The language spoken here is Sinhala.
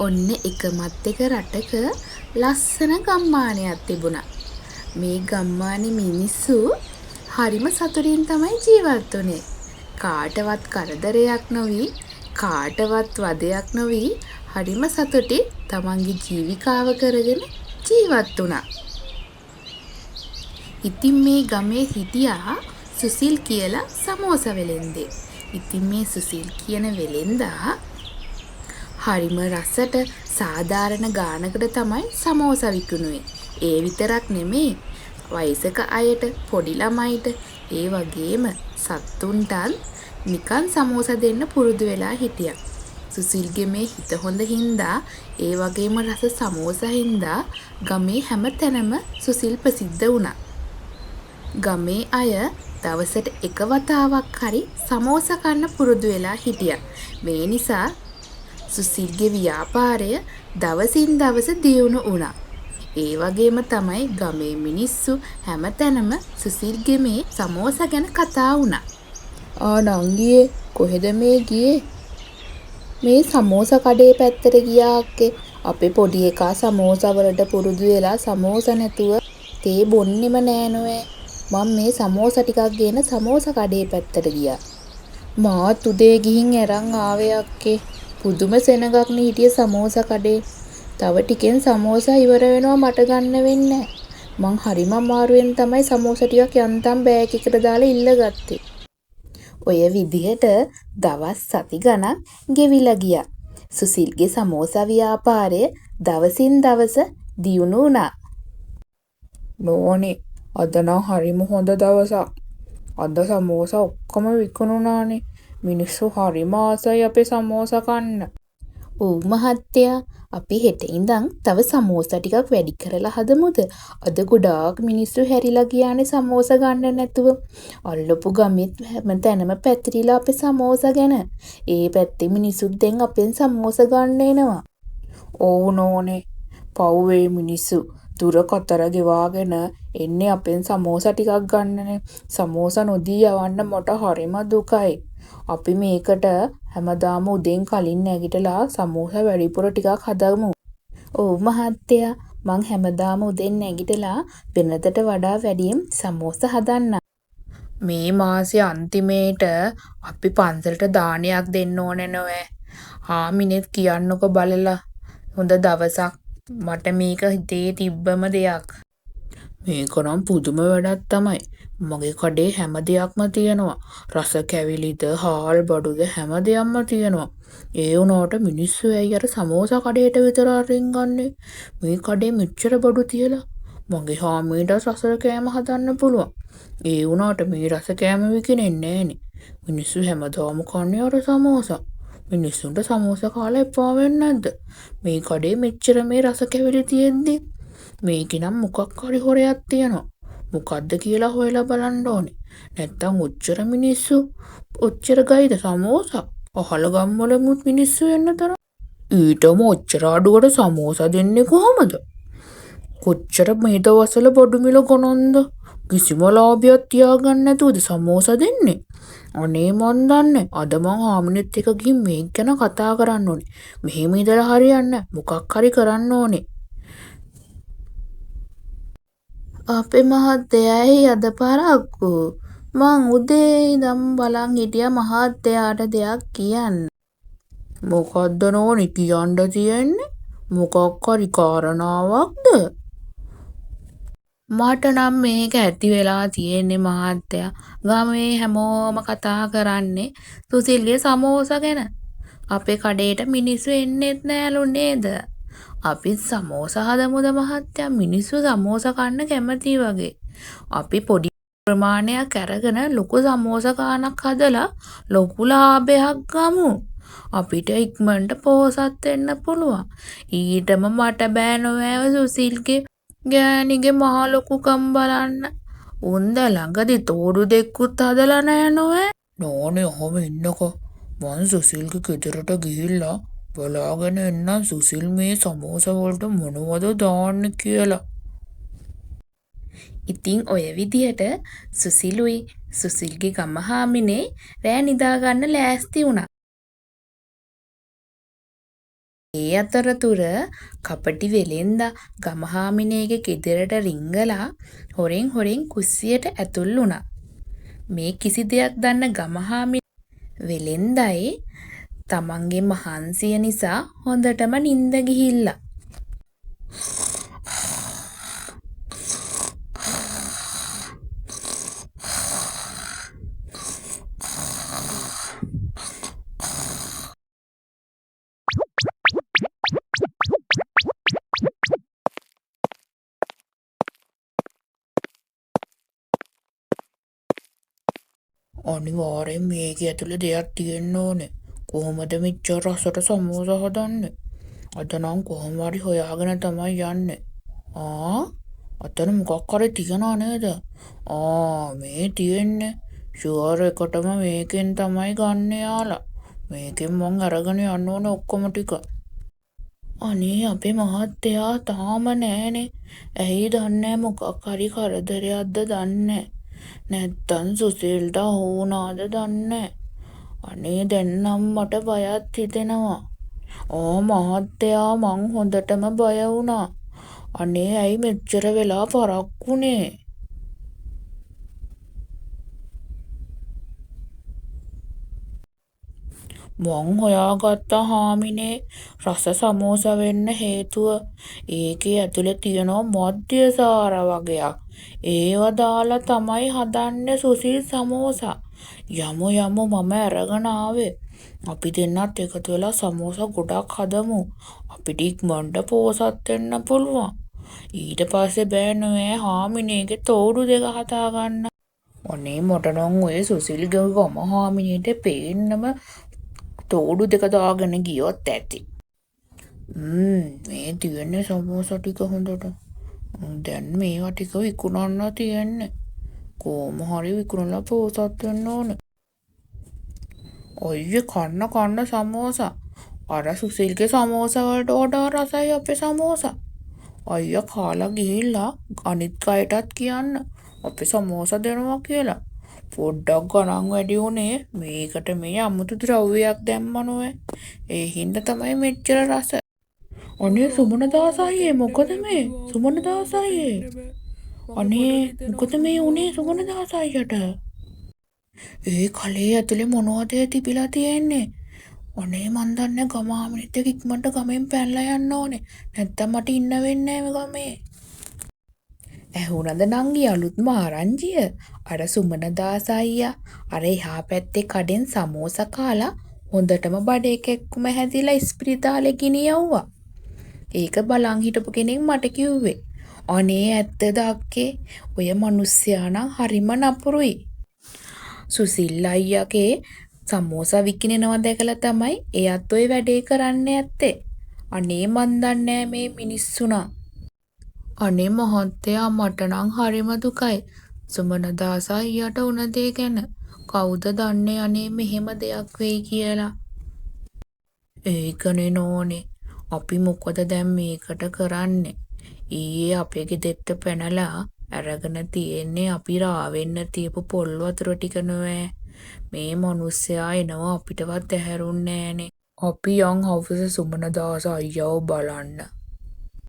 ඔන්න එක මත්තක රටක ලස්සන ගම්මානයක් තිබුණා. මේ ගම්මානේ මිනිස්සු හරිම සතුටින් තමයි ජීවත් වුනේ. කාටවත් කරදරයක් නොවි, කාටවත් වදයක් නොවි හරිම සතුටින් තමන්ගේ ජීවිකාව කරගෙන ජීවත් වුණා. ඉතින් මේ ගමේ හිටියා සුසිල් කියලා සමෝසා වෙලෙන්දේ. ඉතින් මේ සුසිල් කියන වෙලෙන්දා හරිම රසට සාධාරණ ගානකට තමයි සමෝසා විකුණුවේ. ඒ විතරක් නෙමේ වයසක අයට, පොඩි ළමයිට, ඒ වගේම සත්තුන්ටත් නිකන් සමෝසා දෙන්න පුරුදු වෙලා හිටියා. සුසිල්ගේ මේ හිත හොඳ හින්දා, ඒ වගේම රස සමෝසා හින්දා ගමේ හැම තැනම සුසිල් ප්‍රසිද්ධ වුණා. ගමේ අය දවසට එක වතාවක් හරි සමෝසා කන්න පුරුදු වෙලා හිටියා. මේ නිසා සුසිල්ගේ ව්‍යාපාරය දවසින් දවස දියුණු වුණා. ඒ වගේම තමයි ගමේ මිනිස්සු හැමතැනම සුසිල්ගේ මේ සමෝසා ගැන කතා වුණා. නංගියේ කොහෙද මේ ගියේ? මේ සමෝසා කඩේ පැත්තට ගියා අක්කේ. අපේ පොඩි එකා සමෝසා වලට පුරුදු වෙලා සමෝසා නැතුව තේ බොන්නෙම නෑ නෝවේ. මම මේ සමෝසා ටිකක් ගෙන සමෝසා කඩේ පැත්තට ගියා. මාත් උදේ ගිහින් අරන් ආවේ අක්කේ. පුදුම සෙනගක්නේ හිටියේ සමෝසා කඩේ. තව ටිකෙන් සමෝසා ඉවර වෙනවා මට ගන්න වෙන්නේ. මං හරිම අමාරුවෙන් තමයි සමෝසා ටිකක් යන්තම් බෑග් එකට දාලා ඉල්ලගත්තේ. ඔය විදිහට දවස් සති ගණන් ගෙවිලා ගියා. සුසිල්ගේ සමෝසා ව්‍යාපාරය දවසින් දවස දියුණු වුණා. නෝනේ අද නම් හරිම හොඳ දවසක්. අද සමෝසා ඔක්කොම විකුණුණානේ. මිනිස්සු හරිම ආසයි අපේ සමෝසා කන්න. ඌ මහත්තයා, අපි හෙට ඉඳන් තව සමෝසා ටිකක් වැඩි කරලා හදමුද? අද ගොඩාක් මිනිස්සු හැරිලා ගියානේ සමෝසා ගන්න නැතුව. අල්ලපු ගමෙත් හැම තැනම පැතිරිලා අපේ සමෝසා ගැන. ඒ පැත්තේ මිනිස්සුත් දැන් අපෙන් සමෝසා ගන්න එනවා. ඔව් නෝනේ. පව්වේ මිනිස්සු දුර කතර ගෙවාගෙන එන්නේ අපෙන් සමෝසා ටිකක් ගන්නනේ. සමෝසා නොදී යවන්න මට හරිම දුකයි. අපි මේකට හැමදාම උදෙන් කලින් නැගිටලා සමෝසා වැඩිපුර ටිකක් හදමු. ඔව් මහත්තයා, මං හැමදාම උදෙන් නැගිටලා වෙනදට වඩා වැඩියෙන් සමෝසා හදන්නම්. මේ මාසේ අන්තිමේට අපි පන්සලට දානයක් දෙන්න ඕනේ නෝවේ. හාමිනෙත් කියන්නකො බලලා. හොඳ දවසක්. මට මේක හිතේ තිබ්බම දෙයක්. මේක නම් පුදුම වැඩක් තමයි. මගේ කඩේ හැම දෙයක්ම තියෙනවා. රස කැවිලිද, හාල් බඩුද හැම දෙයක්ම තියෙනවා. ඒ වුණාට මිනිස්සු ඇයි අර සමෝසා කඩේට විතර අරින් ගන්නේ? මේ කඩේ මෙච්චර බඩු තියලා මගේ හාමිට රස කෑම හදන්න පුළුවන්. ඒ වුණාට මේ රස කෑම විකිනෙන්නේ නෑනේ. මිනිස්සු හැමදාම කන්නේ අර සමෝසා. මිනිස්සුන්ට සමෝසා කාලා එපා වෙන්නේ නැද්ද? මේ කඩේ මෙච්චර මේ රස කැවිලි තියෙද්දි මේකේ නම් මොකක් හරි හොරයක් තියෙනවා. මොකද්ද කියලා හොයලා බලන්න ඕනේ. නැත්තම් ඔච්චර මිනිස්සු ඔච්චර ගයිද සමෝසා? අහල ගම්වල මුත් මිනිස්සු එන්න තරම්. ඊටම ඔච්චර අඩුවට සමෝසා දෙන්නේ කොහමද? කොච්චර මේ දවස්වල බඩු මිල ගණන්ද? කිසිම ලාභයක් තියාගන්න නැතුවද සමෝසා දෙන්නේ? අනේ මන් දන්නේ. අද මං හාමිනෙත් එක ගිහින් මේක ගැන කතා කරන්න ඕනේ. මෙහෙම ඉඳලා හරියන්නේ නැහැ. මොකක් හරි කරන්න ඕනේ. අපේ මහත්තයායි අද පරක්කු. මං උදේ ඉඳන් බලන් හිටියා මහත්තයාට දෙයක් කියන්න. මොකද්ද නෝනි කියන්න තියෙන්නේ? මොකක් හරි කාරණාවක්ද? මට නම් මේක ඇති වෙලා තියෙන්නේ මහත්තයා. ගමේ හැමෝම කතා කරන්නේ සුසිල්ගේ සමෝසා ගැන. අපේ කඩේට මිනිස්සු එන්නෙත් නෑලු නේද? අපිත් සමෝසා හදමුද මහත්තයා? මිනිස්සු සමෝසා කන්න කැමති වගේ. අපි පොඩි ප්‍රමාණයක් අරගෙන ලොකු සමෝසා ගානක් හදලා ලොකු ලාභයක් ගමු. අපිට ඉක්මනට පෝසත් වෙන්න පුළුවන්. ඊටම මට බෑ නෝෑ සුසිල්ගේ ගෑණිගේ මහ ලොකුකම් බලන්න. උන්ද ළඟදි තෝඩු දෙකුත් හදලා නෑ නෝෑ. නෝනේ ඔහොම ඉන්නකෝ. මං සුසිල්ගේ ගෙදරට ගිහිල්ලා බලාගෙන එන්නම් සුසිල් මේ සමෝසා වලට මොනවද දාන්නේ කියලා. ඉතින් ඔය විදිහට සුසිලුයි සුසිල්ගේ ගම හාමිනේ රෑ නිදා ගන්න ලෑස්ති වුණා. ඒ අතරතුර කපටි වෙලෙන්දා ගමහාමිනේගේ ගෙදරට රිංගලා හොරෙන් කුස්සියට ඇතුල් වුණා. මේ කිසි දෙයක් දන්න ගමහාමිනේ වෙලෙන්දයි තමන්ගේ මහන්සිය නිසා හොඳටම නිින්ද ගිහිල්ලා. අනිවාර්යෙන් මේකේ ඇතුලේ දෙයක් තියෙන්න ඕනේ. කොහොමද මෙච්චර රසට සමෝසා හදන්නේ? අද නම් කොහොම හරි හොයාගෙන තමයි යන්නේ. අතන මොකක් හරි තියනවා නේද? මේ තියෙන්නේ. ෂුවර් එකටම මේකෙන් තමයි ගන්න යාලා. මේකෙන් මං අරගෙන යන්න ඕනේ ඔක්කොම ටික. අනේ අපේ මහත්තයා තාම නෑනේ. ඇයි දන්නේ මොකක් හරි කරදරයක්ද දන්නේ. නැත්තම් සුසිල්ට වුණාද දන්නේ. අනේ දැන් නම් මට බයත් හිතෙනවා. මහත්තයා මං හොඳටම බය වුණා. අනේ ඇයි මෙච්චර වෙලා පරක්කුනේ? මං හොයාගත්තා හාමිනේ රස සමෝසා වෙන්න හේතුව ඒකේ ඇතුලේ තියෙනවා මධ්‍යසාර වගේක්. ඒව දාලා තමයි හදන්නේ සුසිල් සමෝසා. යමු මම අරගෙන ආවේ. අපි දෙන්නත් එකතු වෙලා සමෝසා ගොඩක් හදමු. අපිට ඉක්මනට පෝසත් වෙන්න පුළුවන්. ඊට පස්සේ බෑ නෑ හාමිනේගේ තෝඩු දෙක හදා ගන්න. අනේ මට නම් ඔය සුසිල්ගේ ගම හාමිනේට පේන්නම තෝඩු දෙක දාගෙන ගියොත් ඇති. මේ තියෙන්නේ සමෝසා ටික හොඳට. දැන් මේවා ටික විකුණන්න තියෙන්නේ. කොහොම හරි විකුණලා පෝසත් වෙන්න ඕනේ. ඔය කන්න සමෝසා. අර සුසිල්ගේ සමෝසා වලට වඩා රසයි අපේ සමෝසා. අයියා කාලා ගිහිල්ලා අනිත් අයටත් කියන්න අපි සමෝසා දෙනවා කියලා. පොඩ්ඩක් ගණන් වැඩි උනේ මේකට මේ අමුතු ද්‍රව්‍යයක් දැම්මනොය. ඒ හින්දා තමයි මෙච්චර රස. අනේ සුමන දාසයියේ මොකද මේ? සුමන දාසයියේ. අනේ මොකද මේ උනේ සුමන දාසයියට? ඒ කලේ ඇතුලේ මොනවද තිබිලා තියෙන්නේ? අනේ මන් දන්නේ ගමාමිනිත් එක්ක ඉක්මනට ගමෙන් පැනලා යන්න ඕනේ. නැත්තම් මට ඉන්න වෙන්නේ නැහැ ගමේ. ඇහුණද නංගි අලුත්ම ආරංචිය? අර සුමන දාස අයියා අර එහා පැත්තේ කඩෙන් සමෝසා කාලා හොඳටම බඩේ කැක්කුම හැදිලා ඉස්පිරිතාලේ ගෙනියවුවා. ඒක බලන් හිටපු කෙනෙක් මට කිව්වේ. අනේ ඇත්තද අක්කේ? ඔය මිනිස්සයා නම් හරිම නපුරුයි. සුසිල් අයියාගේ සමෝසා විකිනෙනවා දැකලා තමයි එයත් ඔය වැඩේ කරන්න ඇත්තේ. අනේ මන් දන්නේ මේ මිනිස්සුනා. අනේ මහත්තයා මට නම් හරිම දුකයි. සුමන දාස අයියට උන දේ ගැන. කවුද දන්නේ අනේ මෙහෙම දෙයක් වෙයි කියලා. ඒකනේ නෝනේ. අපි මොකද දැන් මේකට කරන්නේ? ඊයේ අපේ ගෙදෙට්ට පැනලා අරගෙන තියෙන්නේ අපි රාවෙන්න තියපු පොල් වතුර ටික නෝෑ. මේ මිනිස්සයා එනවා අපිටවත් ඇහැරුන්නේ නෑනේ. අපි යන් හවස සුමන දාස අයියව බලන්න.